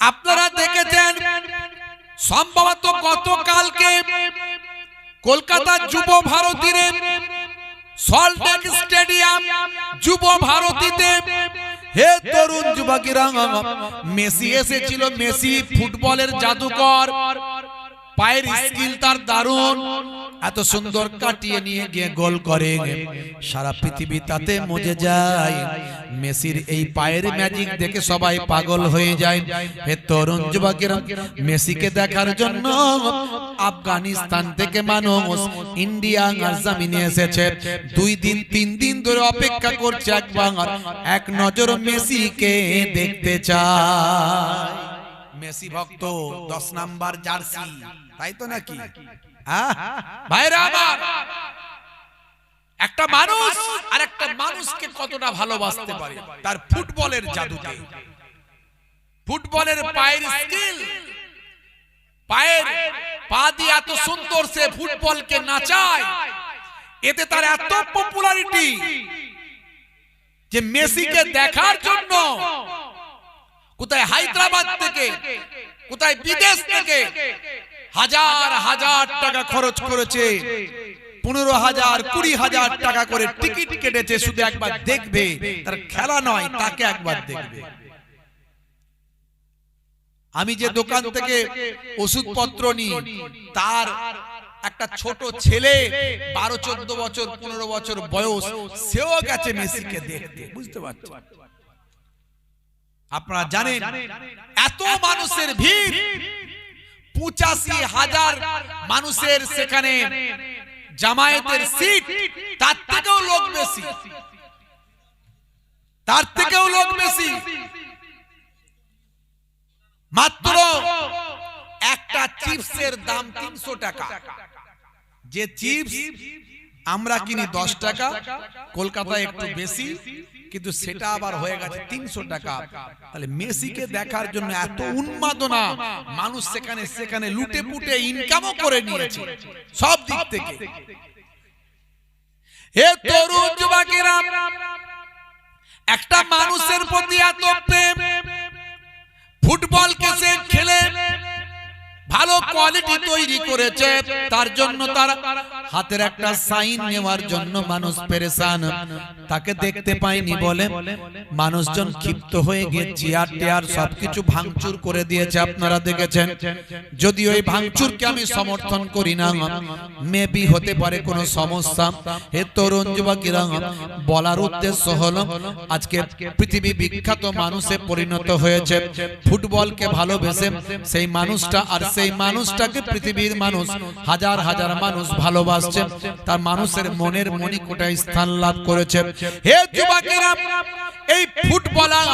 আপনারা দেখেছেন সম্ভবত গতকালকে কলকাতা যুব ভারতীতে সল্টলেক স্টেডিয়াম যুব ভারতীতে হে তরুণ যুবকেরা, মেসি এসেছিল। মেসি ফুটবলের জাদুকর, পায়ের স্কিল তার দারুণ, এত সুন্দর কাটিয়ে নিয়ে গিয়ে গোল করে। সারা পৃথিবী তাতে মজে যায়। মেসির এই পায়ের ম্যাজিক দেখে সবাই পাগল হয়ে যায়। হে তরুণ যুবকেরা, মেসিকে দেখার জন্য আফগানিস্তান থেকে মানুষ ইন্ডিয়া আর জমিনে এসেছে। 2 দিন 3 দিন ধরে অপেক্ষা করছে একবার এক নজর মেসিকে দেখতে চায়। মেসি ভক্ত 10 নাম্বার জার্সি, তাই তো নাকি? ভাইরা আমার, একটা মানুষ আর একটা মানুষকে কতটা ভালোবাসতে পারে তার ফুটবলের জাদুতে। ফুটবলের পায়ের স্কিল, পায়ের পা দিয়ে এত সুন্দর সে ফুটবলকে নাচায়, এতে তার এত পপুলারিটি যে মেসিকে দেখার জন্য কোথায় হায়দ্রাবাদ থেকে, কোথায় বিদেশ থেকে হাজার হাজার টাকা খরচ করেছে। 15,000 20,000 টাকা করে টিকিট কেটেছে শুধু একবার দেখবে, তার খেলা নয়, তাকে একবার দেখবে। আমি যে দোকান থেকে ওষুধপত্র নিই, তার একটা ছোট ছেলে 12-14 বছর 15 বছর বয়স, সেও গেছে মেসিকে দেখতে। বুঝতে পারছেন? আপনারা জানেন এত মানুষের ভিড়, 85,000 মানুষের সেখানে জামায়াতের সিট, তার থেকেও লোক বেশি, তার থেকেও লোক বেশি। মাত্র একটা চিপসের দাম 300 টাকা। যে চিপস আমরা কিনি 10 টাকা, কলকাতায় একটু বেশি, কিন্তু সেটা আবার হয়ে গেছে 300 টাকা। তাহলে মেসিকে দেখার জন্য এত উন্মাদনা, মানুষ সেখানে লুটে পুটে ইনকামও করে নিয়েছে সব দিক থেকে। হে তরুণ যুবকেরা, একটা মানুষের প্রতি এত প্রেম, ফুটবলকে সে খেলে ভালো কোয়ালিটি তৈরি করেছে, তার জন্য তার হাতের একটা সাইন নেওয়ার জন্য মানুষ পেরেশান। তাকে দেখতে পায়নি বলে মানুষজন ক্ষিপ্ত হয়ে গিয়ে চেয়ার টেয়ার সবকিছু ভাঙচুর করে দিয়েছে। আপনারা দেখেছেন। যদি ওই ভাঙচুরকে আমি সমর্থন করি না, মেবি হতে পারে কোনো সমস্যা। হে তরুণ যুবকেরা, বলার উদ্দেশ্য হলো আজকে পৃথিবী বিখ্যাত মানুষে পরিণত হয়েছে ফুটবলকে ভালোবেসে। সেই মানুষটা আর সেই মানুষটাকে পৃথিবীর মানুষ হাজার হাজার মানুষ ভালোবাসছে, তার মানুষের মনের মণিকোটায় স্থান লাভ করেছে। হে যুবকেরা, এই ফুটবলার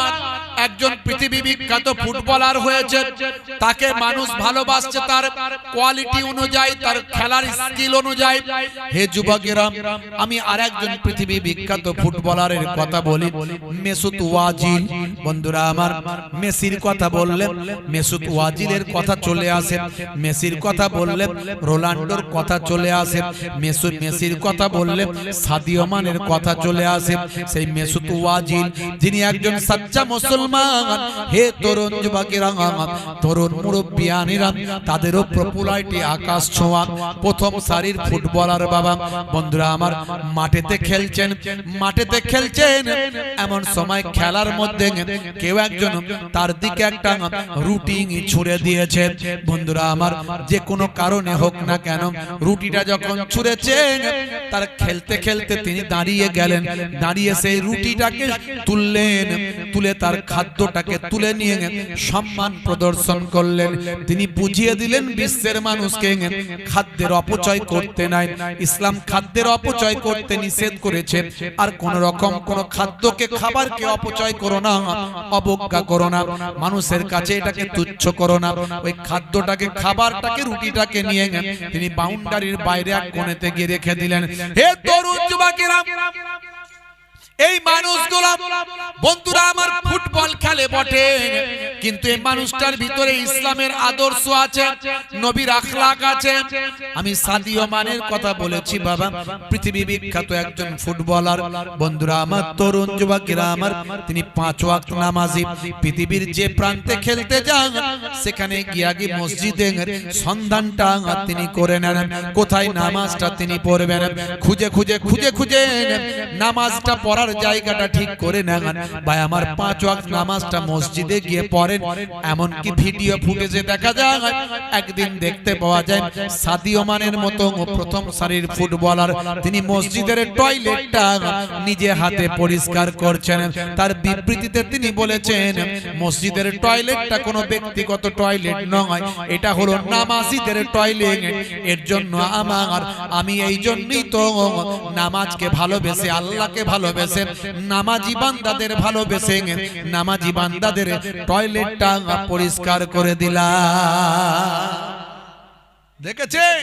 একজন পৃথিবী বিখ্যাত ফুটবলার হয়েছে, তাকে মানুষ ভালোবাসছে তার কোয়ালিটি অনুযায়ী, তার খেলার স্কিল অনুযায়ী। হে যুবকেরা, আমি আরেকজন পৃথিবী বিখ্যাত ফুটবলারের কথা বলি, মেসুত ওয়াজিল। বন্ধুরা আমার, মেসির কথা বললে মেসুত ওয়াজিলের কথা চলে আসে, মেসির কথা বললে রোনাল্ডোর কথা চলে আসে, মেসির কথা বললে সাদিও মানের কথা চলে আসে। সেই মেসুত ওয়াজিল, যিনি একজন সচ্চা মুসলমান। হে তরুণ যুবকেরা, তরুণ মুরব্বিয়ানেরা, তাদেরও পপুলারিটি আকাশ ছোঁয়া, প্রথম সারির ফুটবলার বাবা। বন্ধুরা আমার, মাঠেতে খেলছেন, এমন সময় খেলার মধ্যে কেউ একজন তার দিকে একটা রুটি ছুঁড়ে দিয়েছে। বন্ধুরা আমার, যে কোনো কারণে হোক না কেন, রুটিটা যখন ছুঁড়েছেন, তার খেলতে খেলতে তিনি দাঁড়িয়ে গেলেন, দাঁড়িয়ে সেই রুটিটাকে তুললেন, তুলে তার খাদ্যটাকে তুলে নিয়ে সম্মান প্রদর্শন করলেন। তিনি বুঝিয়ে দিলেন বিশ্বের মানুষকে খাদ্যের অপচয় করতে নাই। ইসলাম খাদ্যের অপচয় করতে নিষেধ করেছে। আর কোন রকম কোন খাদ্যকে, খাবারকে অপচয় করো না, অবজ্ঞা করো না, মানুষের কাছে এটাকে তুচ্ছ করো না। ওই খাদ্যটাকে, খাবারটাকে, রুটিটাকে নিয়ে তিনি বাউন্ডারির বাইরে এক কোণেতে গিয়ে রেখে দিলেন। হে তরুণ যুবকেরা, এই মানুষগুলো বন্ধুরা আমার ফুটবল খেলে বটে, কিন্তু এই মানুষটার ভিতরে ইসলামের আদর্শ আছে, নবীর আখলাক আছে। আমি সাদিও মানের কথা বলেছি বাবা, পৃথিবী বিখ্যাত একজন ফুটবলার। বন্ধুরা আমার, তরুণ যুবকেরা আমার, তিনি 5 ওয়াক্ত নামাজি। পৃথিবীর যে প্রান্তে খেলতে যান সেখানে গিয়ে মসজিদে সন্ধানটা তিনি করে নেন, কোথায় নামাজটা তিনি পড়বেন। খুঁজে খুঁজে খুঁজে খুঁজে নামাজটা পড়ার জায়গাটা ঠিক করে নেন। ভাই আমার 5 ওয়াক্ত নামাজটা মসজিদে গিয়ে পড়েন। এমন কি ভিডিও ফুটেজে দেখা যায়, একদিন দেখতে পাওয়া যায় সাদিও মানের মতো প্রথম সারির ফুটবলার তিনি মসজিদের টয়লেটটা নিজে হাতে পরিষ্কার করছেন। তার বিবৃতিতে তিনি বলেছেন, মসজিদের টয়লেটটা কোনো ব্যক্তিগত টয়লেট নয়, এটা হলো নামাজিদের টয়লেট। এর জন্য আমি এই জন্যই তো নামাজকে ভালোবেসে, আল্লাহকে ভালোবেসে, নামাজি বান্দাদের ভালোবেসে নামাজি বান্দাদের টয়লেটটা পরিষ্কার করে দিলাম। দেখেছেন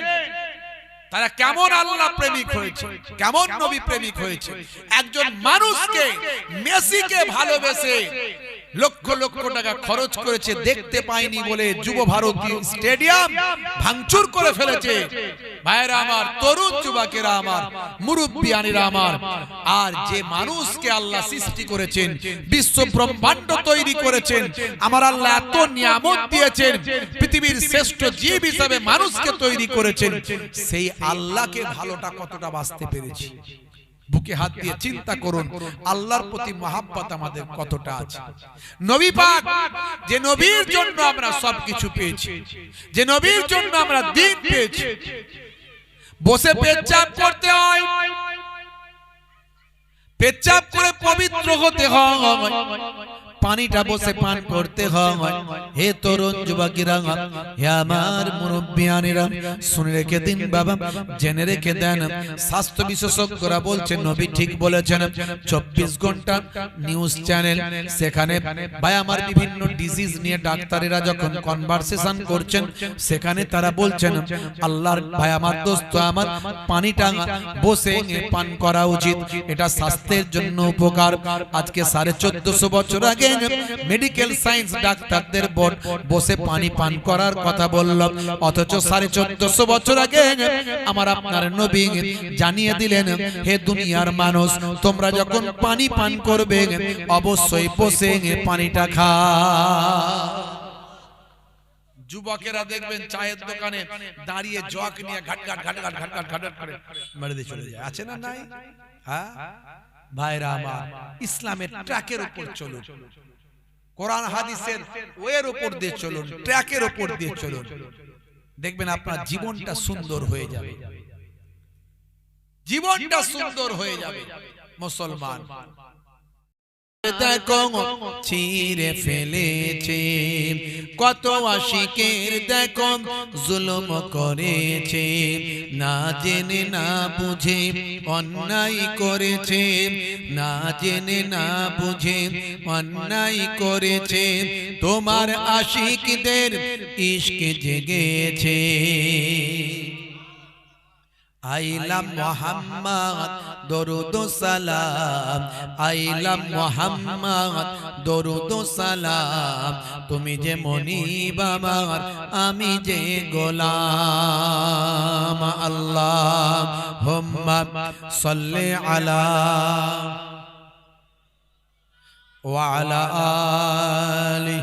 তারা কেমন আল্লাহ প্রেমিক হয়েছে, কেমন নবী প্রেমিক হয়েছে। একজন মানুষকে, মেসিকে ভালোবেসে লক্ষ লক্ষ টাকা খরচ করেছে, দেখতে পায়নি বলে যুব ভারতী স্টেডিয়াম ভাঙচুর করে ফেলেছে। ভাইরা আমার, তরুণ যুবকেরা আমার, মুরব্বিয়ানিরা আমার, আর যে মানুষকে আল্লাহ সৃষ্টি করেছেন, বিশ্ব ব্রহ্মাণ্ড তৈরি করেছেন, আমার আল্লাহ এত নিয়ামত দিয়েছেন, পৃথিবীর শ্রেষ্ঠ জীব হিসাবে মানুষকে তৈরি করেছেন, সেই আল্লাহকে ভালোটা কতটা বাঁচতে পেরেছি। বুকে হাত দিয়ে চিন্তা করুন, আল্লাহর প্রতি মহাব্বত আমাদের কতটা আছে। নবী পাক, যে নবীর জন্য আমরা সবকিছু পেয়েছি, যে নবীর জন্য আমরা দিন পেয়েছি, বসে পেচ্ছাপ করতে হয়, পেচ্ছাপ করে পবিত্র হতে হয়, পানিটা বসে পান করতে হয়। হে তরুণ যুবকেরা, হে আমার মুরব্বিয়ানেরা, শুনে রেখে দিন বাবা, জেনে রেখে দেন। স্বাস্থ্য বিশেষজ্ঞরা বলছেন, নবী ঠিক বলেছেন। 24 ঘন্টা নিউজ চ্যানেল, সেখানে ভাই আমার বিভিন্ন ডিজিজ নিয়ে ডাক্তারেরা যখন কনভারসেশন করছেন, সেখানে তারা বলছেন আল্লাহর ভাই আমার দোস্ত আমার, পানিটা বসে পান করা উচিত, এটা স্বাস্থ্যের জন্য উপকার। আজকে 1450 বছর আগে মেডিকেল সায়েন্স ডাক্তারদের বোর্ড বসে পানি পান করার কথা বলল, অথচ 1450 বছর আগে আমার আপনার নবী জানিয়ে দিলেন, হে দুনিয়ার মানুষ, তোমরা যখন পানি পান করবে অবশ্যই বসে পানিটা খাও। যুবকেরা দেখবেন চায়ের দোকানে দাঁড়িয়ে জগ নিয়ে ঘাট ঘাট ঘাট ঘাট ঘাট ঘাট ঘাট করে মেরে দিয়ে চলে যায়, আছে না নাই? হ্যাঁ ভাইরা আমার, ইসলামের ট্র্যাকের উপর চলুন, কোরআন হাদিসের ওয়ের উপর দিয়ে চলুন, ট্র্যাকের উপর দিয়ে চলুন, দেখবেন আপনার জীবনটা সুন্দর হয়ে যাবে, জীবনটা সুন্দর হয়ে যাবে। মুসলমান দেখো ছিঁড়ে ফেলেছে, কত আশিকের দেখো জুলুম করেছে, না জেনে না বুঝে অন্যায় করেছে, না জেনে না বুঝে অন্যায় করেছে, তোমার আশিকদের ইশক জেগেছে। আইলাম মুহাম্মদ দরুদ ও সালাম, আইলাম মুহাম্মদ দরুদ ও সালাম, তুমি যে মনিব আমার, আমি যে গোলাম। আল্লাহুম্মা সাল্লি আলা ওয়া আলা আলি।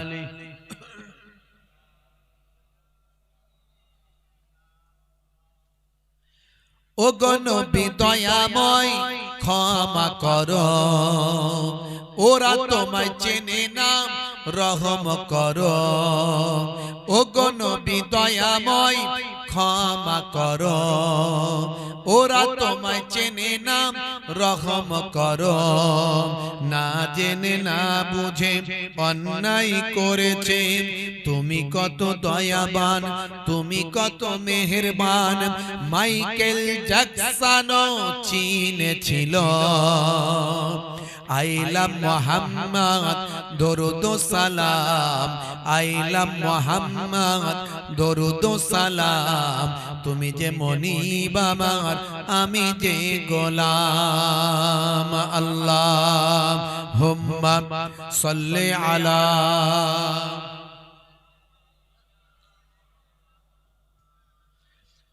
ও গো নবী দয়াময় ক্ষমা করো, ওরা তোমায় চেনে না, রহম করো। ও গো নবী দয়াময় ক্ষমা করো, ওরা তোমায় চেনে না, রহম করো। না জেনে না বুঝে অন্যায় করেছে, তুমি কত দয়াবান, তুমি কত মেহেরবান। মাইকেল জ্যাকসনও চিনেছিল, আইলাম মুহাম্মদ দরুদ ও সালাম, আইলাম মুহাম্মদ দরুদ ও সালাম, তুমি যে মনিব আমার আমি যে গোলাম। আল্লাহুম্মা সাল্লি আলা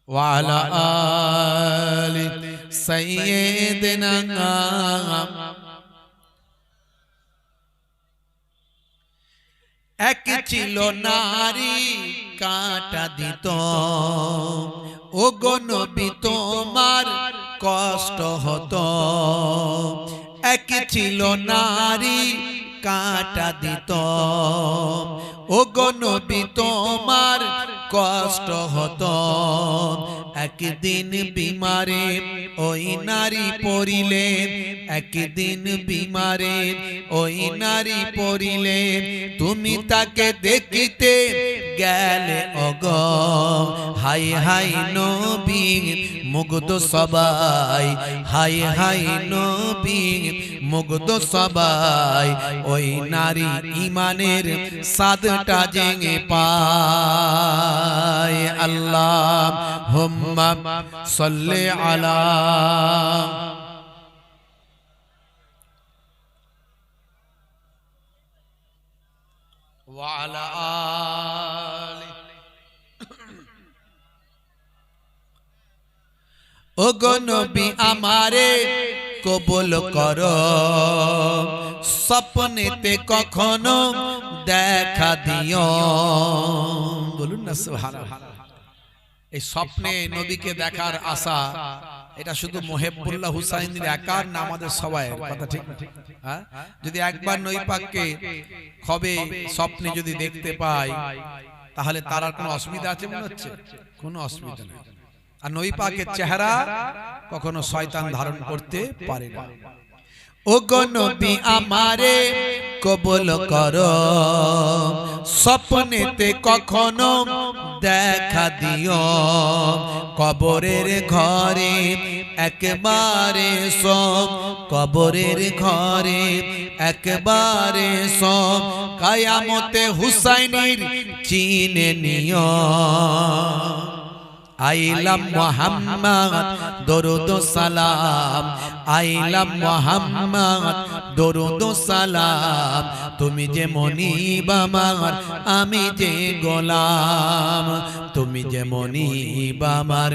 ওয়া আলা আলি সাইয়্যিদিনা। এক ছিল নারী কাঁটা দিত, ও গো নবী তোমার কষ্ট হতো। এক ছিল নারী কাঁটা দিত, ও গো নবী তোমার কষ্ট হতো। একদিন বিমারে ওই নারী পড়িলে, একদিন বিমারে ওই নারী পড়িলে, তুমি তাকে দেখিতে গেলে ওগো। হাই হাই নবী মুগ্ধ সবাই, হাই হাই নবী মুগ্ধ সবাই, ওই নারী ইমানের সাদটা জেগে পায়। আল্লাহুম্মা সাল্লি আলা ওয়া আলা আলি। ও গো নবী আমারে কবুল করো, স্বপ্নেতে কখনো দেখা দিও। বলুন না সুবহানাল্লাহ। এই স্বপ্নে নবীকে দেখার আশা, এটা শুধু মুহিবুল্লাহ হুসাইনের একার না, আমাদের সবাইয়ের কথা, ঠিক না? হ্যাঁ, যদি একবার নবী পাককে কবে স্বপ্নে যদি দেখতে পাই, তাহলে তার আর কোনো অসুবিধা আছে মনে হচ্ছে? কোনো অসুবিধা নেই। আর নবী পাকের চেহারা কখনো শয়তান ধারণ করতে পারে না। ও গো নবী আমারে কবুল করো, স্বপ্নেতে কখনো দেখা দিও। কবরের ঘরে একবারে সব, কবরের ঘরে একবারে সব, কিয়ামতে হুসাইনের চিনে নিও। আইলাম মুহাম্মদ দরুদ ও সালাম, আইলাম মুহাম্মদ দরুদ ও সালাম, তুমি যে মনিব আমার আমি যে গোলাম, তুমি যে মনিব আমার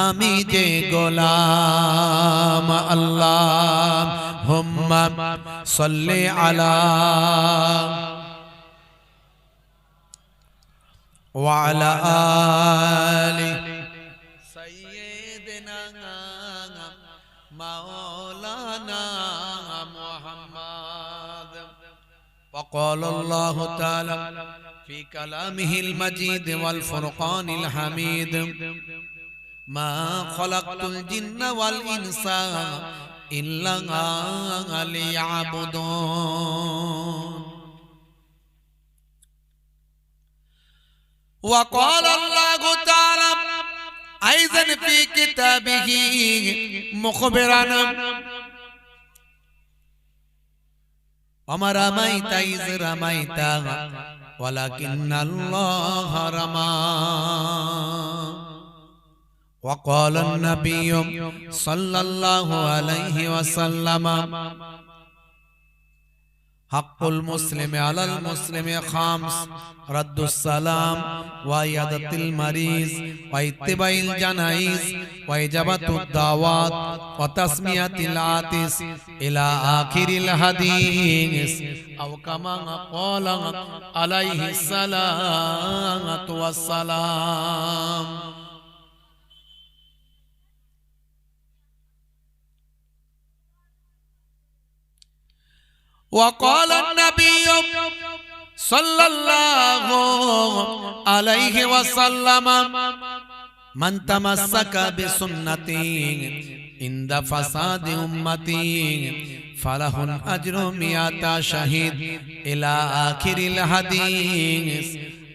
আমি যে গোলাম। আল্লাহুম্মা সাল্লি আলা ওয়া আলা আলি مولانا محمد. وقال الله تعالى في كلامه المجيد والفرقان الحميد ما خلقت الجن والإنس إلا ليعبدون. وقال الله تعالى أيضا في كتابه مخبرا وما رميت إذ رميت ولكن الله رمى. وقال النبي صلى الله عليه وسلم حق المسلم على المسلم خمس: رد السلام وعيادة المريض واتباع الجنائز وإجابة الدعوات وتسمية العاطس إلى آخر الحديث، أو كما قال عليه الصلاة والسلام. وقال النبي صلى الله عليه وسلم من تمسك بسنتي عند فساد أمتي فله أجر 100 شهيد إلى آخر الحديث،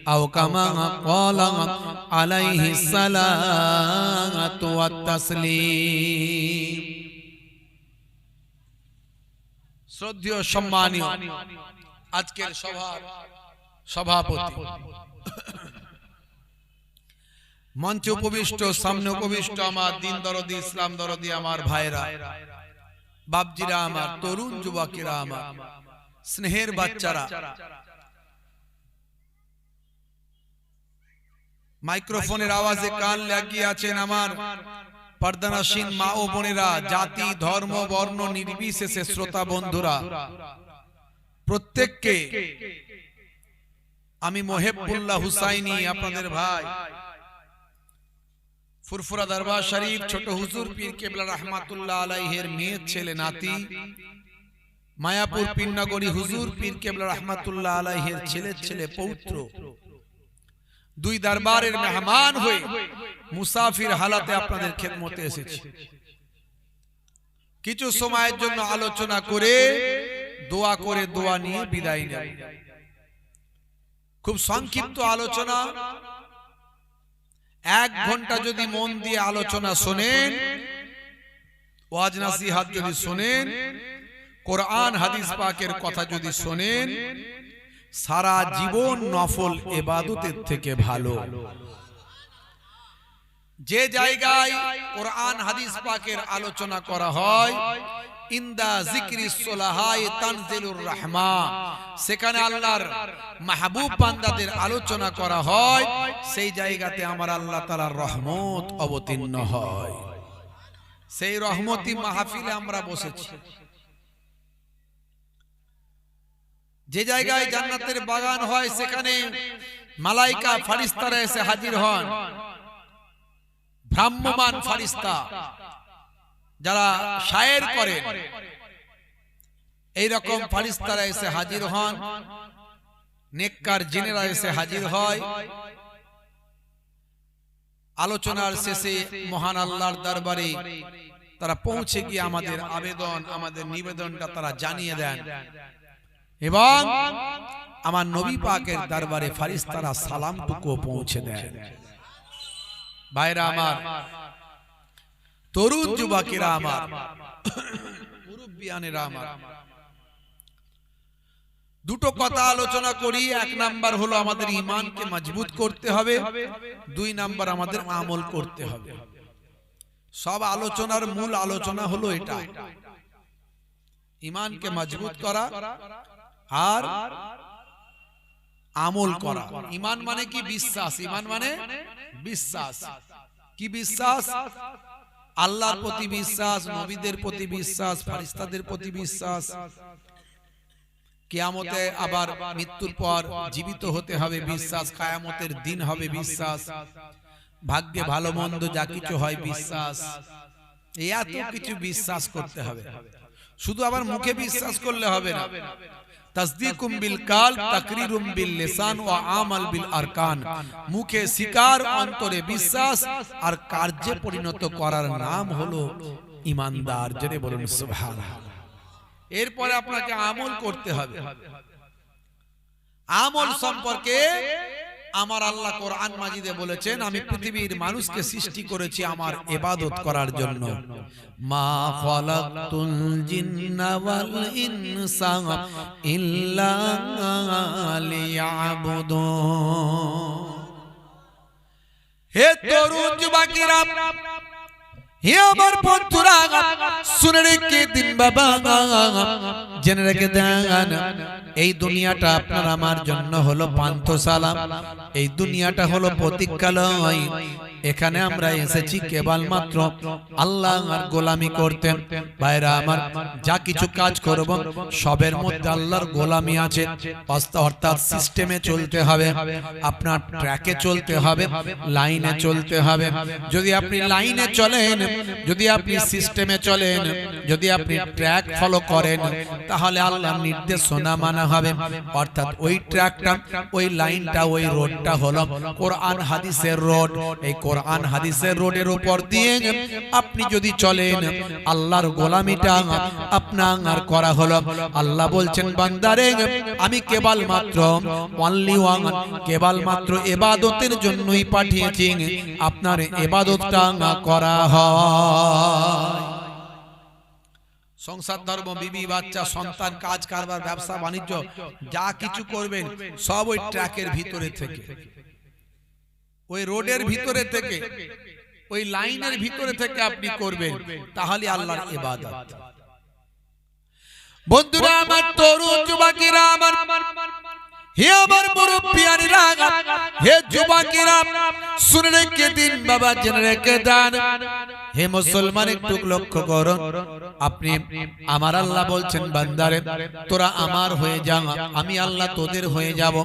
أو كما قال عليه الصلاة والتسليم. শ্রদ্ধেয় সম্মানীয় আজকের সভার সভাপতি, মঞ্চে উপবিষ্ট, সামনে উপবিষ্ট আমার দিন দরদি, ইসলাম দরদি আমার ভাইরা, বাপজিরা আমার, তরুণ যুবকেরা আমার, স্নেহের বাচ্চারা, মাইক্রোফোনের আওয়াজে কান লাগিয়ে আছেন আমার পর্দানাসীন মা ও বোনেরা, জাতি ধর্ম বর্ণ নির্বিশেষে শ্রোতা বন্ধুরা, প্রত্যেককে আমি মোহেবুল্লাহ হুসাইনি আপনাদের ভাই, ফুরফুরা দরবার শরীফ ছোট হুজুর পীর কেবলা রহমাতুল্লাহ আলাইহির মেয়ের ছেলে নাতি, মায়াপুর পীরনগরী হুজুর পীর কেবলা রহমাতুল্লাহ আলাইহির ছেলের ছেলে পৌত্র, দুই দরবারের মেহমান হয়ে মুসাফির হালাতে আপনাদের খেদমতে এসেছি। কিছু সময়ের জন্য আলোচনা করে দোয়া নিয়ে বিদায় নেব। খুব সংক্ষিপ্ত আলোচনা, 1 ঘন্টা যদি মন দিয়ে আলোচনা শোনেন, ওয়াজ নাসিহাত যদি শোনেন, কোরআন হাদিস পাকের কথা যদি শোনেন, সারা জীবন নফল ইবাদতের থেকে ভালো। যে জায়গায় কোরআন হাদিস পাকের আলোচনা করা হয়, ইনদা যিকরিস সুলাহায়ে তানজিলুর রাহমা, সেখানে আল্লাহর মাহবুব বান্দাদের আলোচনা করা হয়, সেই জায়গাতে আমার আল্লাহ তাআলার রহমত অবতীর্ণ হয়। সেই রহমতি মাহফিলে আমরা বসেছি। যে জায়গায় জান্নাতের বাগান হয়, সেখানে মালাইকা ফেরেশতারা এসে হাজির হন, ভ্রাম্যমান ফেরেশতা যারা শায়ের করেন, এই রকম ফেরেশতারা এসে হাজির হন, নেককার জিনেরা এসে হাজির হয়। আলোচনার শেষে মহান আল্লাহর দরবারে তারা পৌঁছে গিয়ে আমাদের আবেদন, আমাদের নিবেদনটা তারা জানিয়ে দেন, এবং আমার নবী পাকের দরবারে ফেরেশতারা সালামটুকু পৌঁছে দেন। ভাইরা আমার, তরুণ যুবকেরা আমার, মুরব্বিয়ানেরা আমার, দুটো কথা আলোচনা করি। 1 নাম্বার হলো আমাদের ঈমানকে মজবুত করতে হবে, 2 নাম্বার আমাদের আমল করতে হবে। সব আলোচনার মূল আলোচনা হলো এটা, ঈমানকে মজবুত করা আর আমল করা। ঈমান মানে কি? বিশ্বাস। ঈমান মানে বিশ্বাস। কি বিশ্বাস? আল্লাহর প্রতি বিশ্বাস, নবীদের প্রতি বিশ্বাস, ফেরেশতাদের প্রতি বিশ্বাস, কিয়ামতে আবার মৃত্যুর পর জীবিত হতে হবে বিশ্বাস, কিয়ামতের দিন হবে বিশ্বাস, ভাগ্যে ভালো মন্দ যা কিছু হয় বিশ্বাস। এত কিছু বিশ্বাস করতে হবে। শুধু আবার মুখে বিশ্বাস করলে হবে না। তাসদীকুম বিল কাল, তাকরিরুম বিল লিসান ওয়া আমাল বিল আরকান। মুখে স্বীকার, অন্তরে বিশ্বাস, আর কার্যে পরিণত করার নাম হলো ঈমানদার। জেনে বলুন সুবহানাল্লাহ। এরপরে আপনাকে আমল করতে হবে। আমল সম্পর্কে আমার আল্লাহ কোরআন মাজিদে বলেছেন, আমি পৃথিবীর মানুষকে সৃষ্টি করেছি আমার ইবাদত করার জন্য। মা খালাকতুল জিন্না ওয়াল ইনসা ইল্লা লিয়াবুদুন। হে তরুণ যুবকেরা, হে আমার বন্ধুরা, শুনে রেখে দিন বাবা, জেনে রেখে দেন, এই দুনিয়াটা আপনার আমার জন্য হলো পান্থশালা, এই দুনিয়াটা হলো প্রতীক্ষালয়। এখানে আমরা এসেছি কেবলমাত্র আল্লাহর গোলামি করতে। ভাইরা আমার, যা কিছু কাজ করব সবের মধ্যে আল্লাহর গোলামি আছে, অর্থাৎ সিস্টেমে চলতে হবে, আপনার ট্র্যাকে চলতে হবে, লাইনে চলতে হবে। যদি আপনি লাইনে চলেন, যদি আপনি সিস্টেমে চলেন, যদি আপনি ট্র্যাক ফলো করেন, তাহলে আল্লাহর নির্দেশনা মানা হবে। অর্থাৎ ওই ট্র্যাকটা, ওই লাইনটা, ওই রোডটা হলো কোরআন হাদিসের রোড। এই কোরআন হাদিসের রোডের উপর দিয়ে আপনি যদি চলেন, আল্লাহর গোলামিটা আপনার করা হলো। আল্লাহ বলছেন, বান্দারে আমি কেবলমাত্র কেবলমাত্র ইবাদতের জন্যই পাঠিয়েছি, আপনার ইবাদতটা করা হয়। সংসার ধর্ম, বিবি বাচ্চা, সন্তান, কাজ কারবার, ব্যবসা বাণিজ্য যা কিছু করবেন সব ওই ট্র্যাকের ভিতরে থেকে, ওই রোডের ভিতরে থেকে, ওই লাইনের ভিতরে থেকে আপনি করবেন, তাহলে আল্লাহর ইবাদত। বন্ধুরা আমার, তরুণ যুবকেরা আমার, হে আমার মুরব্বিয়ানেরা, হে যুবকেরা, শুনে রেখে দিন বাবা, জেনে রেখে দেন। হে মুসলমান, একটু লক্ষ্য করুন। আপনি আমার আল্লাহ বলছেন, বান্দারে তোরা আমার হয়ে যা, আমি আল্লাহ তোদের হয়ে যাব।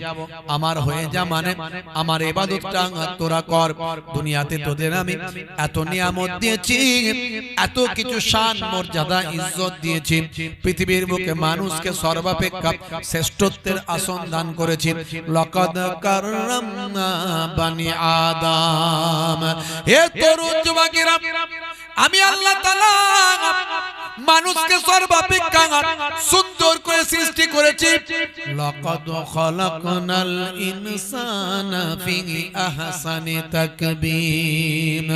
আমার হয়ে যা মানে আমার ইবাদতটা তোরা কর। দুনিয়াতে তোদের আমি এত নিয়ামত দিয়েছি, এত কিছু শান মর্যাদা ইজ্জত দিয়েছি, পৃথিবীর বুকে মানুষকে সর্বাপেক্ষা শ্রেষ্ঠত্বের আসন দান করেছি। লাকাদ কাররামনা বানি আদম। হে তরুণ যুবকেরা, আমি আল্লাহ তাআলা মানুষকে সর্বাপেক্ষা সুন্দর করে সৃষ্টি করেছি। লাকাদ খালাকনাল ইনসানা ফি আহসানি তাকবীম।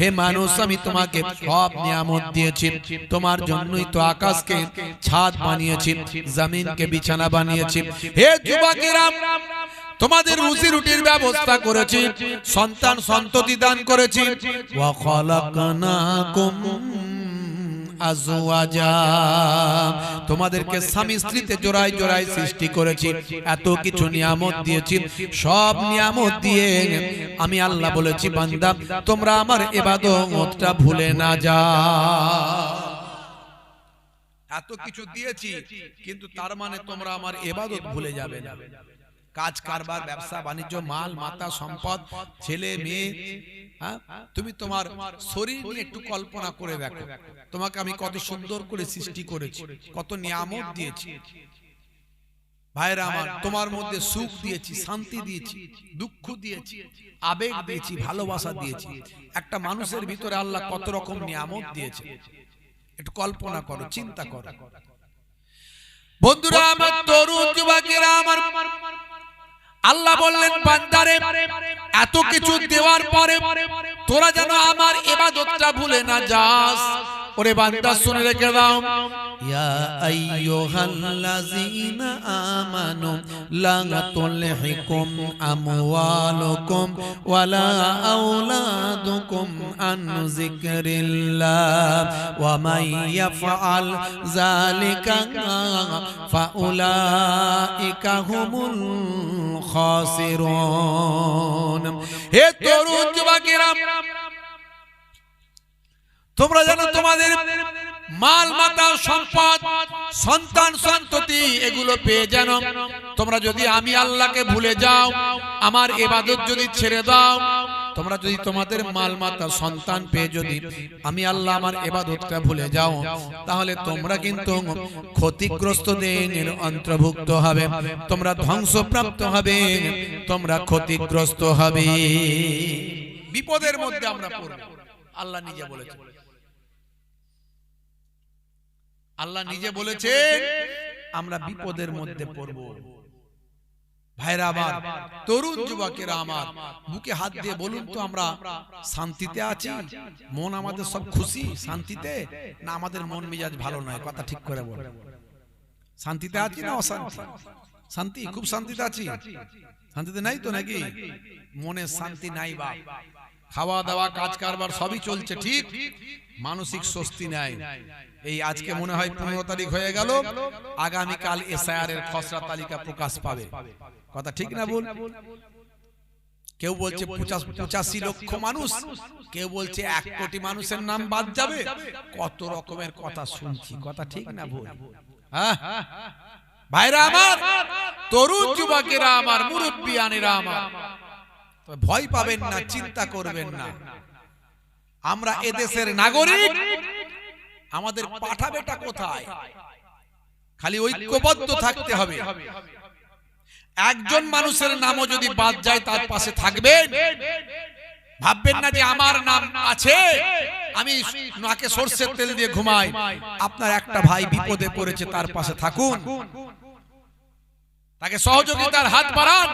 হে মানুষ, আমি তোমাকে সব নিয়ামত দিয়েছি, তোমার জন্যই তো আকাশকে ছাদ বানিয়েছি, জমিনকে বিছানা বানিয়েছি। হে যুবকেরা, তোমাদের রুজি রুটির ব্যবস্থা করেছি, সন্তান সন্ততি দান করেছি। ওয়া খালাকনাকুম আজওয়াজা, তোমাদেরকে স্বামী স্ত্রীতে জোড়ায় জোড়ায় সৃষ্টি করেছি, এত কিছু নিয়ামত দিয়েছি। সব নিয়ামত দিয়ে আমি আল্লাহ বলেছি, বান্দা তোমরা আমার ইবাদতটা ভুলে না যাও। এত কিছু দিয়েছি, কিন্তু তার মানে তোমরা আমার ইবাদত ভুলে যাবে না। কাজ কারবার, ব্যবসা বাণিজ্য, মাল মাতা সম্পদ, ছেলে মেয়ে, তুমি তোমার শরীর নিয়ে একটু কল্পনা করে দেখো, তোমাকে আমি কত সুন্দর করে সৃষ্টি করেছি, কত নিয়ামত দিয়েছি। ভাইরা আমার, তোমার মধ্যে সুখ দিয়েছি, শান্তি দিয়েছি, দুঃখ দিয়েছি, আবেগ দিয়েছি, ভালোবাসা দিয়েছি। একটা মানুষের ভিতরে আল্লাহ কত রকম নিয়ামত দিয়েছে, একটু কল্পনা করো, চিন্তা করো। বন্ধুরা আমার, তরুণ যুবকেরা আমার, আল্লাহ বললেন, বান্দারে এত কিছু দেওয়ার পরে তোরা যেন আমার ইবাদতটা ভুলে না যাস। ওরে বান্দা, শুনে রেখে দাও, ইয়া আইয়ুহাল্লাযীনা আমানু লা তুলহিকুম আমওয়ালুকুম ওয়ালা আওলাদুকুম আন যিকরিল্লাহ ওয়া মান ইয়াফআল যালিকা ফাউলাইকা হুমুল খাসিরুন। হে তরুণ যুবকেরা, তোমরা যেন তোমাদের মাল মাতা সম্পদ সন্তান সন্ততি এগুলো পেয়ে যেন তোমরা যদি আমি আল্লাহকে ভুলে যাও, আমার ইবাদত যদি ছেড়ে দাও, তোমরা যদি তোমাদের মাল মাতা সন্তান পেয়ে যদি আমি আল্লাহ আমার ইবাদতটা ভুলে যাও, তাহলে তোমরা কিন্তু ক্ষতিগ্রস্তদের অন্তর্ভুক্ত হবে, তোমরা ধ্বংসপ্রাপ্ত হবে, তোমরা ক্ষতিগ্রস্ত হবে, বিপদের মধ্যে আমরা পড়ব। আল্লাহ নিজে বলেছেন, আল্লাহ নিজে বলেছেন আমরা বিপদের মধ্যে পড়ব। ভাইরা আমার, তরুণ যুবকেরা আমার, বুকে হাত দিয়ে বলুন তো, আমরা শান্তিতে আছি? মন আমাদের সব খুশি শান্তিতে, না আমাদের মন মেজাজ ভালো নয়? কথা ঠিক করে বল। শান্তিতে আছি না অশান্তি? শান্তি, খুব শান্তিতে আছি। শান্তিতে নাই তো নাকি? মনে শান্তি নাই বা খাওয়া দাওয়া কাজ কারবার সবই চলছে ঠিক, মানসিক স্বস্তি নাই। এই আজকে মনে হয় 15 তারিখ হয়ে গেল, আগামীকাল এসআইআর এর খসড়া তালিকা প্রকাশ পাবে। কথা ঠিক না বল? কেউ বলছে 85 লক্ষ মানুষ, কেউ বলছে 1 কোটি মানুষের নাম বাদ যাবে, কত রকমের কথা শুনছি। কথা ঠিক না বল? হ্যাঁ ভাইরা আমার, তরুণ যুবকেরা আমার, মুরব্বিয়ানেরা আমার, ভয় পাবেন না, চিন্তা করবেন না। আমরা এদেশের নাগরিক, আমাদের পাঠাবেটা কোথায়? খালি ঐক্যবদ্ধ থাকতে হবে। একজন মানুষের নামও যদি বাদ যায় তার পাশে থাকবেন। ভাববেন না যে আমার নাম আছে, আমি নাকে সরষের তেল দিয়ে ঘুমাই। আপনার একটা ভাই বিপদে পড়েছে, তার পাশে থাকুন, তাকে সহযোগিতার হাত বাড়ান।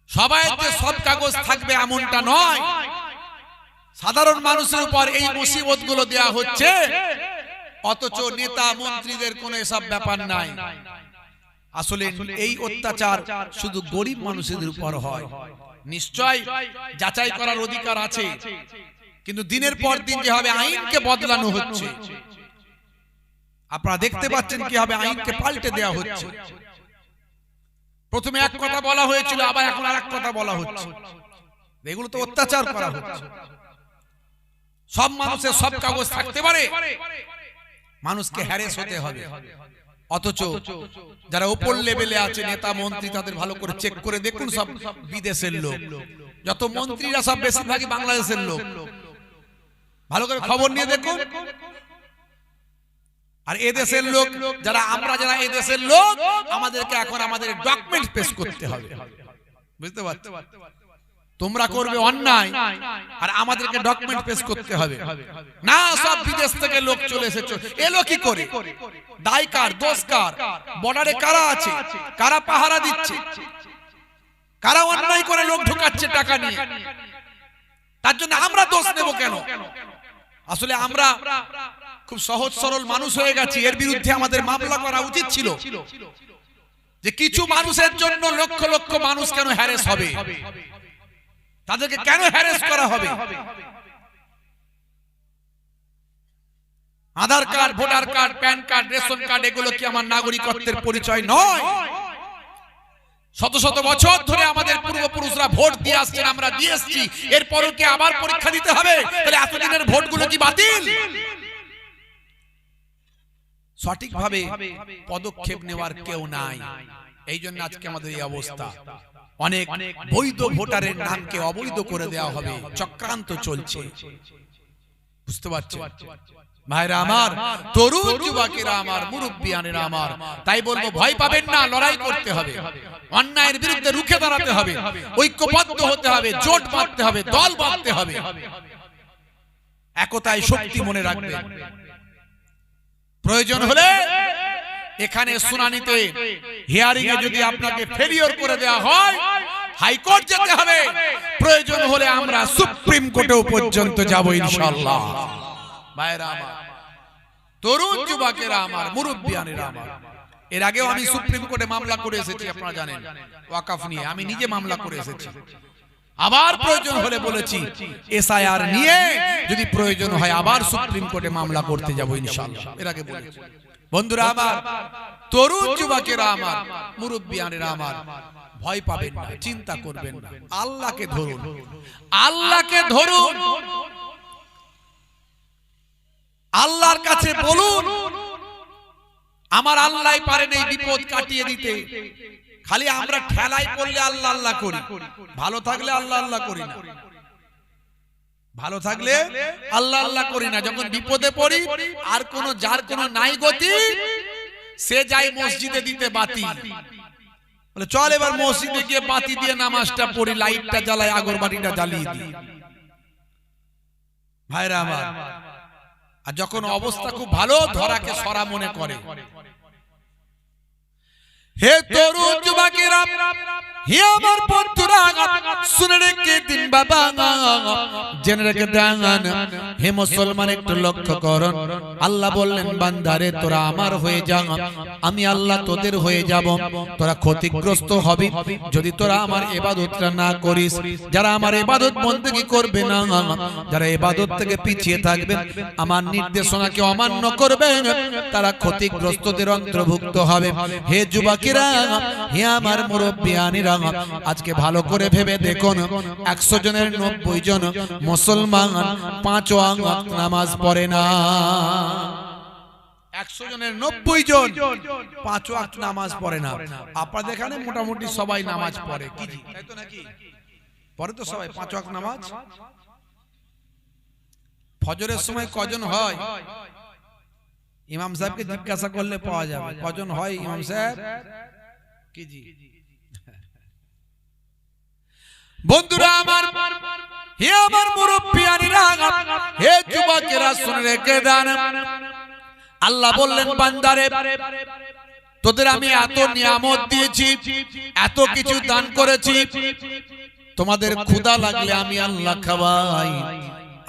সবাই যে সব কাগজ থাকবে এমনটা নয়। সাধারণ মানুষের উপর এই মুসিবত গুলো দেয়া হচ্ছে, অথচ নেতা মন্ত্রীদের কোনো এসব ব্যাপার নাই। আসলে এই অত্যাচার শুধু গরিব মানুষদের উপর হয়। নিশ্চয় যাচাই করার অধিকার আছে, কিন্তু দিনের পর দিন যেভাবে আইনকে বদলানো হচ্ছে, আপনারা দেখতে পাচ্ছেন কিভাবে আইনকে পাল্টে দেওয়া হচ্ছে। প্রথমে এক কথা বলা হয়েছিল, আবার এখন আর এক কথা বলা হচ্ছে। এগুলো তো অত্যাচার করা হচ্ছে। সব মানুষের সব কাগজ থাকতে পারে, মানুষকে হ্যারেস হতে হবে। অথচ যারা উপর লেভেলে আছে, নেতা মন্ত্রী, তাদের ভালো করে চেক করে দেখুন, সব বিদেশের লোক। যত মন্ত্রীরা সব বেশিরভাগই বাংলাদেশের লোক। ভালো করে খবর নিয়ে দেখুন। আর এদেশের লোক যারা, আমরা যারা এদেশের লোক, আমাদেরকে এখন আমাদের ডকুমেন্ট পেশ করতে হবে। বুঝতে পারছো? তোমরা করবে অন্যায় আর আমাদেরকে ডকুমেন্ট পেশ করতে হবে না। সব বিদেশ থেকে লোক চলে এসেছে, এলো কি করে? দায় কার, দোষ কার? বর্ডারে কারা আছে, কারা পাহারা দিচ্ছে, কারা অন্যায় করে লোক ঢুকাচ্ছে টাকা নিয়ে? তার জন্য আমরা দোষ নেব কেন? আসলে আমরা খুব সহজ সরল মানুষ হয়ে গেছি। এর বিরুদ্ধে আমাদের মামলা করা উচিত ছিল, যে কিছু মানুষের জন্য লক্ষ লক্ষ মানুষ কেন হ্যারেস হবে, তাদেরকে কেন হ্যারেস করা হবে? Aadhaar card, voter card, PAN card, ration card, এগুলো কি আমার নাগরিকত্বের পরিচয় নয়? শত শত বছর ধরে আমাদের পূর্বপুরুষরা ভোট দিয়ে আসছেন, আমরা দিয়ে এসেছি। এরপরও কি আবার পরীক্ষা দিতে হবে? তাহলে এতদিনের ভোটগুলো কি বাতিল? সঠিকভাবে পদক্ষেপ নেওয়ার কেউ নাই। এই জন্য আজকে আমাদের এই অবস্থা। অনেক বৈধ ভোটারের নামকে অবৈধ করে দেওয়া হবে, চক্রান্ত চলছে। বুঝতে পারছেন ভাইরা আমার, তরুণ যুবকেরা আমার, মুরব্বিয়ানেরা আমার, তাই বলবো ভয় পাবেন না, লড়াই করতে হবে। অন্যায়ের বিরুদ্ধে রুখে দাঁড়াতে হবে, ঐক্যবদ্ধ হতে হবে, জোট বাঁধতে হবে, দল বাঁধতে হবে। একতায় শক্তি মনে রাখবেন। প্রয়োজন হলে এখানে শুনানিতে, হিয়ারিং এ যদি আপনাকে ফেলিওর করে দেওয়া হয়, হাইকোর্ট যেতে হবে। প্রয়োজন হলে আমরা সুপ্রিম কোর্টেও পর্যন্ত যাব ইনশাআল্লাহ। ভাইরা আমার, তরুণ যুবকেরা আমার, মুরব্বিয়ানেরা আমার, এর আগেও আমি সুপ্রিম কোর্টে মামলা করে এসেছি, আপনারা জানেন, ওয়াকফ নিয়ে আমি নিজে মামলা করে এসেছি। আবার প্রয়োজন হলে বলেছি এসআইআর নিয়ে যদি প্রয়োজন হয় আবার সুপ্রিম কোর্টে মামলা করতে যাব ইনশাআল্লাহ। এর আগে বলেছি। বন্ধুরা আমার, তরুণ যুবকেরা আমার, মুরব্বিয়ানেরা আমার, ভয় পাবেন না, চিন্তা করবেন না। আল্লাহকে ধরুন, আল্লাহকে ধরুন, আল্লাহর কাছে বলুন, আমার আল্লাহ পারেন এই বিপদ কাটিয়ে দিতে। খালি আমরা ঠেলাই করলে আল্লাহ আল্লাহ করি, ভালো থাকলে আল্লাহ আল্লাহ করি না। ভালো থাকলে আল্লাহ আল্লাহ করি না, যখন বিপদে পড়ি আর কোন যার কোন নাই গতি, সে যায় মসজিদে দিতে বাতি, বলে চল এবার মসজিদে গিয়ে বাতি দিয়ে নামাজটা পড়ি, লাইটটা জ্বালাই, আগরবাতিটা জ্বালিয়ে দিই। ভাইরা আমার, আর যখন অবস্থা খুব ভালো, ধরাকে সরা মনে করে। হে তরুণ যুবকেরা, হে আমার বন্ধুরা, শুনে রেখে দিন বাবা, জেনে রেখে দেন। হে মুসলমান, একটু লক্ষ্য করুন। আল্লাহ বললেন, বান্দারে তোরা আমার হয়ে যা, আমি আল্লাহ তোদের হয়ে যাব। তোরা ক্ষতিগ্রস্ত হবি যদি তোরা আমার ইবাদতটা না করিস। যারা আমার ইবাদত বন্দেগী করবে না, যারা ইবাদত থেকে পিছিয়ে থাকবেন, আমার নির্দেশনাকে অমান্য করবেন, তারা ক্ষতিগ্রস্তদের অন্তর্ভুক্ত হবে। হে যুবকেরা, হে আমার মুরব্বিয়ানেরা, আজকে ভালো করে ভেবে দেখুন, 100 জনের 90 জন মুসলমান 5 ওয়াক্ত নামাজ পড়ে না। 100 জনের 90 জন 5 ওয়াক্ত নামাজ পড়ে না। আপনাদের এখানে মোটামুটি সবাই নামাজ পড়ে, কি জি, তাই তো নাকি? পড়ে তো সবাই 5 ওয়াক্ত নামাজ। ফজরের সময় কজন হয়? ইমাম সাহেবকে জিজ্ঞাসা করলে পাওয়া যাবে কজন হয় ইমাম সাহেব, কি জি? বন্ধুরা আমার, হে আমার মুরব্বিয়ানেরা, হে যুবকেরা, শুনে রেখে দেন। আল্লাহ বললেন, বান্দারে তোদের আমি এত নিয়ামত দিয়েছি, এত কিছু দান করেছি, তোমাদের ক্ষুধা লাগলে আমি আল্লাহ খাওয়াই,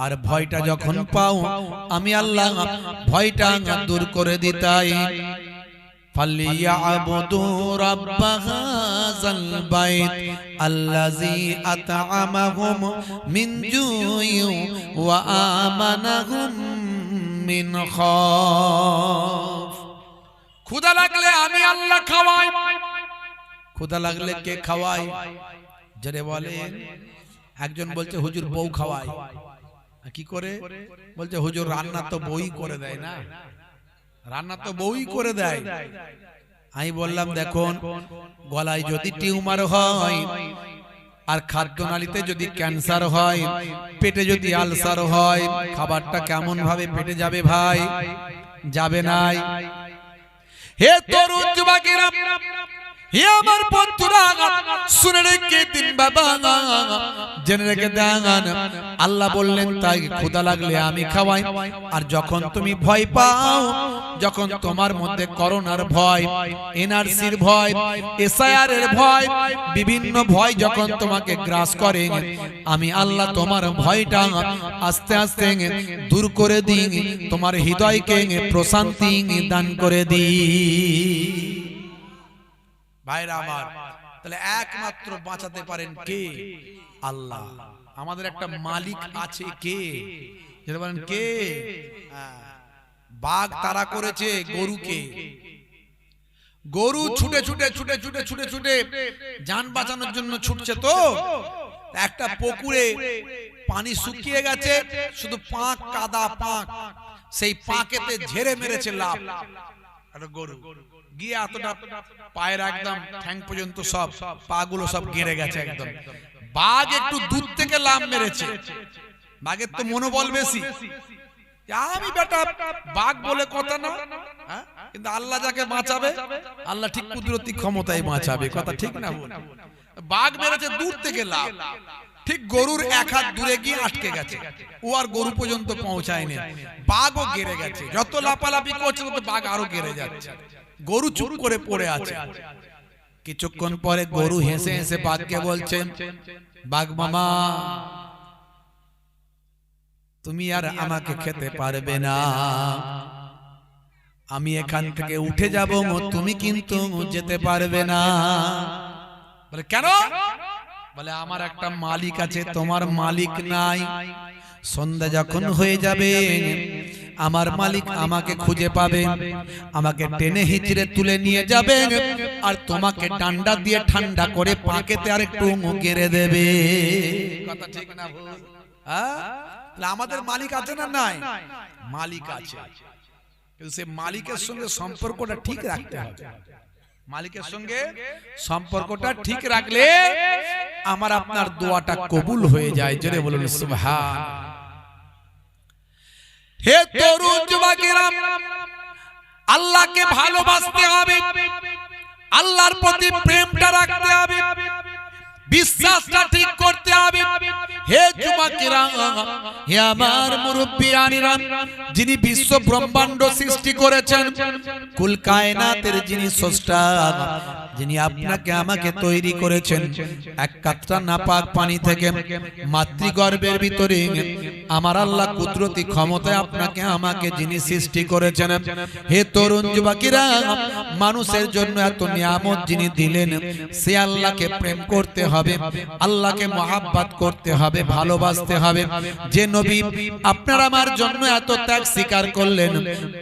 আর ভয়টা যখন পাও আমি আল্লাহ ভয়টা দূর করে দিতাই। ফালিয়াবুদু রাব্ব হাযাল বাইত আল্লাযী আত'আমাহুম মিন জুইন ওয়া আমানাহুম মিন খাউফ। ক্ষুধা লাগলে আমি আল্লাহ খাওয়াই। ক্ষুধা লাগলে কে খাওয়ায়? যারে বলেন। একজন বলছে হুজুর বউ খাওয়ায়। কি করে? বলছে হুজুর রান্না তো বউই করে দেয় না, রান্না তো বউই করে দেয়। আমি বললাম দেখুন, গলায় যদি টিউমার হয়, আর খাদ্যনালীতে যদি ক্যান্সার হয়, পেটে যদি আলসার হয়, খাবারটা কেমন ভাবে পেটে যাবে ভাই? যাবে নাই। হে তরুণ যুবকেরা, হে আমার বন্ধুরা, শুনে রেখে দিন বাবা, জেনে রেখে দেন, আল্লাহ বললেন তাই ক্ষুধা লাগলে আমি খাওয়াই। আর যখন তুমি ভয় পাও, যখন তোমার মধ্যে করোনার ভয়, এনআরসির ভয়, এসআইআর এর ভয়, বিভিন্ন ভয় যখন তোমাকে গ্রাস করে, আমি আল্লাহ তোমার ভয়টা আস্তে আস্তে দূর করে দিই, তোমার হৃদয়কে প্রশান্তি দান করে দিই। ভাইরা আমার, তাহলে একমাত্র বাঁচাতে পারেন কে? আল্লাহ। আমাদের একটা মালিক আছে, কে? যেটা বলেন কে? বাঘ তাড়া করেছে গরুকে। গরু ছুটে ছুটে ছুটে ছুটে ছুটে ছুটে জান বাঁচানোর জন্য ছুটছে, তো একটা পুকুরে পানি শুকিয়ে গেছে, শুধু পাঁক কাদা পাঁক, সেই পাঁকেতে ঝেড়ে মেরেছে লাফ গরু গিয়ে এতটা পায়ের একদম ঠ্যাং পর্যন্ত সব পাগুলো সব গেড়ে গেছে একদম। বাঘ একটু দূর থেকে লাফ মেরেছে, বাঘের তো মনোবল বেশি, আমি বেটা বাঘ বলে কথা না, কিন্তু আল্লাহ যাকে বাঁচাবে আল্লাহ ঠিক কুদরতি ক্ষমতায় বাঁচাবে, কথা ঠিক না? বাঘ মেরেছে দূর থেকে লাফ, ঠিক গরুর এক হাত দূরে গিয়ে আটকে গেছে, ও আর গরু পর্যন্ত পৌঁছায়নি, বাঘও গেড়ে গেছে। যত লাপালাপি করছে তত বাঘ আরো গেড়ে যাচ্ছে, গরু চুপ করে পড়ে আছে। কিছুক্ষণ পরে গরু হেসে হেসে বাঘকে বলছে, বাঘ মামা তুমি আর আমাকে খেতে পারবে না, আমি এখান থেকে উঠে যাব, তুমি কিন্তু যেতে পারবে না। বলে কেন? বলে আমার একটা মালিক আছে, তোমার মালিক নাই। সন্ধ্যা যখন হয়ে যাবে আমার মালিক আমাকে খুঁজে পাবে, আমাকে টেনে হিচড়ে তুলে নিয়ে যাবে, আর তোমাকে ডান্ডা দিয়ে ঠান্ডা করে পাকেতে আর একটু গেড়ে দেবে। কথা ঠিক না ভুল? আমাদের মালিক আছে না নাই? মালিক আছে, কিন্তু সে মালিকের সঙ্গে সম্পর্কটা ঠিক রাখতে হবে। মালিকের সঙ্গে সম্পর্কটা ঠিক রাখলে আমার আপনার দোয়াটা কবুল হয়ে যায়। জোরে বলুন সুবহান। হে তরুণ যুবকেরা, আল্লাহকে ভালোবাসতে হবে, আল্লাহর প্রতি প্রেমটা রাখতে হবে, বিশ্বাসটা ঠিক করতে হবে। হে যুবকেরা, হে আমার মুরব্বিয়ানিরা, যিনি বিশ্ব ব্রহ্মাণ্ড সৃষ্টি করেছেন, কুল কায়নাতের যিনি স্রষ্টা, যিনি আপনাকে আমাকে তৈরি করেছেন এক কাতরা নাপাক পানি থেকে, মাতৃগর্ভের ভিতরে আমার আল্লাহ কুদরতি ক্ষমতায় আপনাকে আমাকে যিনি সৃষ্টি করেছেন, হে তরুণ যুবকেরা, মানুষের জন্য এত নিয়ামত যিনি দিলেন, সে আল্লাহকে প্রেম করতে হবে, আল্লাহকে মহাব্বত করতে হবে, ভালোবাসতে হবে। যে নবী আপনার আমার জন্য এত ত্যাগ স্বীকার করলেন,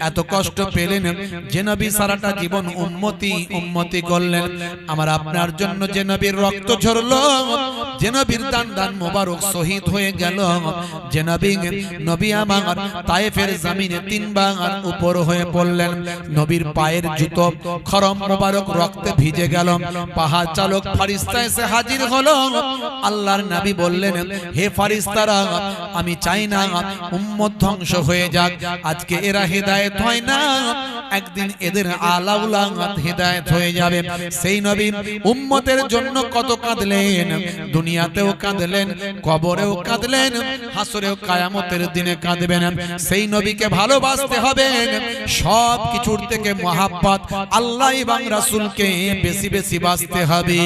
এত কষ্ট পেলেন, যে নবী সারাটা জীবন উম্মতি উম্মতি করলেন, আমার আপনার জন্য যে নবীর রক্ত ঝরলো, যে নবীর দান দান মোবারক শহীদ হয়ে গেল, যে নবী আমার তায়েফের জমিনে 3 বার উপর হয়ে পড়লেন, নবীর পায়ের জুতো খরম মোবারক রক্তে ভিজে গেল, পাহাড় চালক ফেরেশতা এসে হাজির হলো। আল্লাহর নবী বললেন, হে ফেরেশতারা, আমি চাই না উম্মত ধ্বংস হয়ে যাক, আজকে এরা হেদায়েত হয় না, একদিন এদের আলাউলা হেদায়েত হয়ে যাবে। সেই নবী উম্মতের জন্য কত কাঁদলেন, দুনিয়াতেও কাঁদলেন, কবরেও কাঁদলেন, হাসরেও কিয়ামতের দিনে কাঁদবেন। সেই নবীকে ভালোবাসতে হবে, সব কিছুর থেকে মহাব্বত আল্লাহ এবং রাসূলকে বেশি বেশি বাসতে হবে।